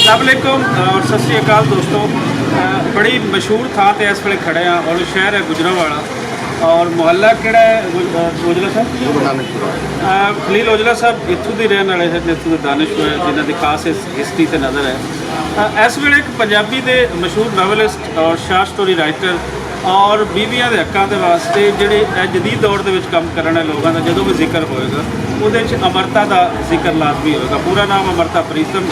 अस्सलामुअलैकुम और सत श्री अकाल दोस्तों। बड़ी मशहूर थां ते इस वेले खड़े हैं और शहर है गुजरांवाला और मुहल्ला किहड़ा है ओजला साहब। खलील ओजला साहब इत्थों के रहने वाले हैं, इत्थों के दानिशवर है जिन्हों की खास हिस्ट्री से नज़र है। इस वेले एक पंजाबी के मशहूर नॉवलिस्ट और शार्ट स्टोरी राइटर और बीबियां के हकों के वास्ते जिहड़े जदीद दौर के काम करने लोगों का जो भी जिक्र होएगा उहदे च अमरता का जिक्र लाजमी होएगा। पूरा नाम अमरता प्रीतम।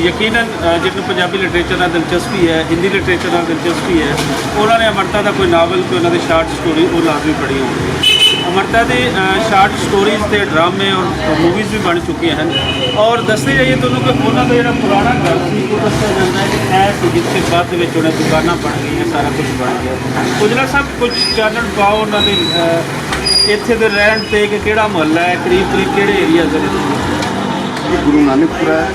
यकीनन जिन्होंने पंजाबी लिटरेचर में दिलचस्पी है, हिंदी लिटरेचर में दिलचस्पी है, उन्होंने अमरता का कोई नावल कोई उन्होंने शार्ट स्टोरी वो लाजमी पढ़ी होगी। अमरता की शार्ट स्टोरीज के ड्रामे और मूवीज़ भी बन चुकी हैं और दसते जाइए तो कि उन्होंने जो पुराना घर से वो दसा जाता है कि ऐसे जिसके बाद उन्हें दुकाना बन गई है, सारा कुछ बन गया। उजला साहब कुछ चानन पाओ उन्होंने इत्थे दे रहन ते कि केड़ा मुहल्ला है, करीब करीब केड़े एरिया दे गुरु नानकपुरा है,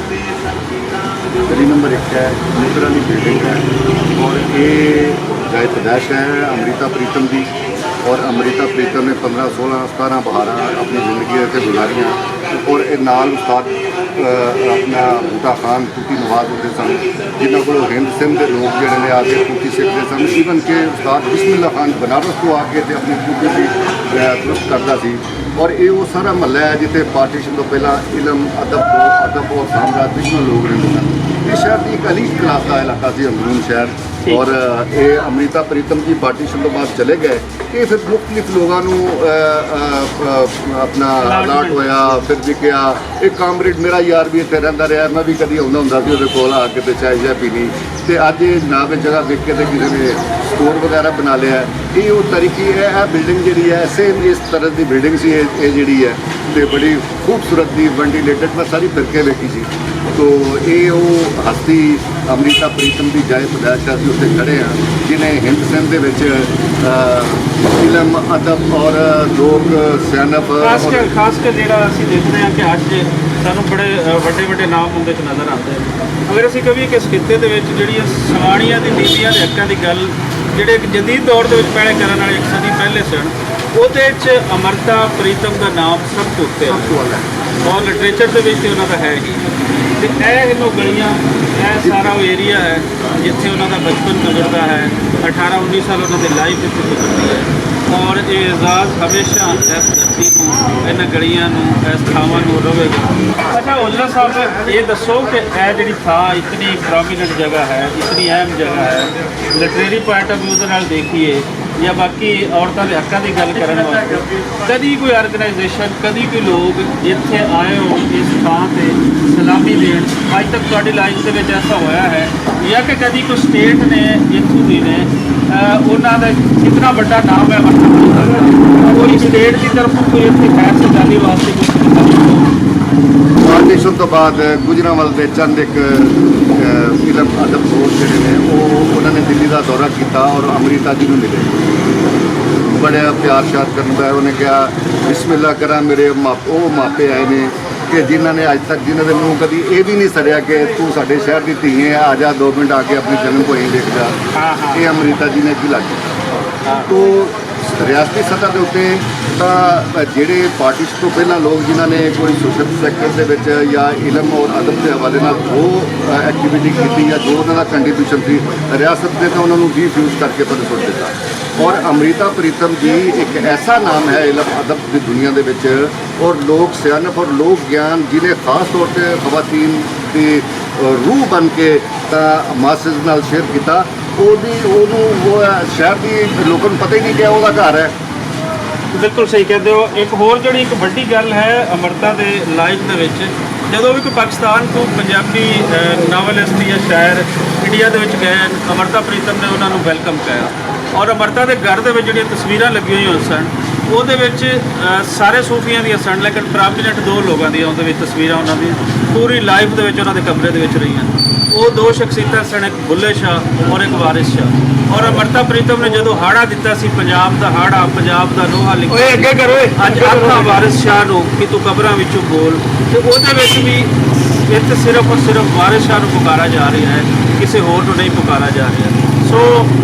गली नंबर 1 है, मुद्रा की बिल्डिंग है और ये जाए पैदाइश है अमृता प्रीतम की। और अमृता प्रीतम ने 15, 16, 17 बहारा अपनी जिंदगी इतने गुजारियाँ और ये नाल उस्ताद अपना बूटा खान टूटी नवाज होते सन जिन्हों को हिंद सिंध के लोग जोड़े ने आके टूटी सीखते सन। ईवन के उस्ताद बिस्मिल्ला खान बनारस तो आके अपनी टूटी की दुरुस्त करता सी। और ये वो सारा महल है जिते पार्टीशन तो पहला इलम अदब और साम्राज्य दुश्मन लोग रहते सन। इस शहर की एक अलीट क्लास का इलाका से अंदरून शहर और ये अमृता प्रीतम की पार्टीशन तो बाद चले गए। ये फिर मुख्तलिफ लोगों अपना अलाट होया फिर विकया। एक कामरेड मेरा यार भी इतने रहा रहा, मैं भी कभी आँदा होंगे वो कोल आके तो चाय चाय पीनी तो अज ना में जगह विक के किसी ने स्टोर वगैरह बना लिया। ये वो तरीकी है बिल्डिंग जी है सेम इस तरह की बिल्डिंग से ये जी है तो बड़ी खूबसूरत थी वेंटिलेटेड। मैं सारी फिरके वेखी सी तो ये वो हस्ती अमृता प्रीतम की जाए पैदाइश अभी उत्ते खड़े हैं जिन्हें हिंद सिंध के इलम अदब और लोग सियानफ खासकर जो असीं देखते हैं कि अज सानू बड़े वड्डे वड्डे नाम उनके नज़र आते हैं। अगर असीं कभी कि इस खिते के जिहड़ियां सवाणियां दी नीतियां दे हक्कां दी गल जिहड़े एक जदीद दौर के पहले करने वाले एक सदी पहले सन ਉਹਦੇ 'ਚ अमरता प्रीतम का नाम सब तो उत्ते और लिटरेचर के उन्होंने है ही। तो यह गलियाँ यह सारा वो एरिया है जिथे उन्होंने बचपन गुजरता है। 18-19 साल उन्होंने लाइफ इतने गुजरती है और ये एजाज हमेशा इस धरती को इन गलियां इस थावां रहेगा। अच्छा ओजला साहब ये दसो कि यह जी था इतनी प्रोमीनेंट जगह है, इतनी अहम जगह है, लिटरेरी पॉइंट ऑफ व्यू के देखिए या बाकी औरतों के हकों की गल करने वास्ते कभी कोई ऑर्गेनाइजेशन कभी कोई लोग इतने आए हो इस थां से सलामी देन अज तक थोड़ी लाइफ के ऐसा होया है या कि कभी कोई स्टेट ने इतों की ने उन्होंने कितना बड़ा नाम है कोई स्टेट की तरफ कोई इतनी खैर सजाने वास्ते पार्टीशन तो बाद गुजरांवाल के चंद एक फिल्म अदब दोस्त जोड़े ने उन्होंने दिल्ली का दौरा किया और अमृता जी को मिले बड़े प्यार श्यार करने पाया। उन्हें कहा बिस्मिल्ला करा मेरे मापे आए ने कि जिन्होंने अज तक जिन्होंने मैं कभी ये भी नहीं सरिया कि तू साढ़े शहर की धी है आ जा 2 मिनट आके अपनी जन्म भोई देख जा। ये अमृता जी ने की लग तो रियासती सतह के उत्ते जोड़े पार्टीशन तो पहला लोग जिन्होंने कोई सोशल सैक्टर के या इलम और अदब के हवाले जो एक्टिविटी की या जो उन्होंने कंट्रीब्यूशन थी रियासत ने तो उन्होंने डिफ्यूज करके पता सुट दिता। और अमृता प्रीतम जी एक ऐसा नाम है इलम अदब की दुनिया के और लोग सियानफ और लोक ज्ञान जिन्हें खास तौर पर खवातीन की रूह बन के मासिस नाल शेयर किया। वो शहर की लोगों को पता ही नहीं क्या वो घर है। बिल्कुल सही कहते हो। एक होर जी एक वड्डी गल है अमरता के लाइफ के जो भी कोई पाकिस्तान को पंजाबी नावलिस्ट या शायर इंडिया के गए अमरता प्रीतम ने उन्होंने वैलकम किया और अमरता के घर के जो तस्वीर लगी हुई सन वो सारे सूफिया दी सन लेकिन प्रोमिनेंट 2 लोगों की तस्वीर उन्होंने पूरी लाइफ के उन्होंने कमरे रही हैं। वो 2 शख्सियत सन एक बुल्ले शाह और एक वारिस शाह। और अमरता प्रीतम ने जो हाड़ा दिता सी पंजाब का हाड़ा पंजाब का लोहा लिखा अज आखा वारिस शाह को कि तू कबरां विचों बोल तो वो भी इतने सिर्फ और सिर्फ वारिस शाह को पुकारा जा रहा है, किसी होर को नहीं पुकारा जा रहा। सो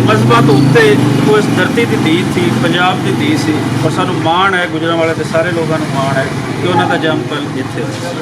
मजहबा तो उत्ते वो इस धरती की धी थी, पंजाब की धी सी और सानू माण है गुजरांवाले के सारे लोगों को माण है कि उन्हों का जन्म पल इत्थे होया।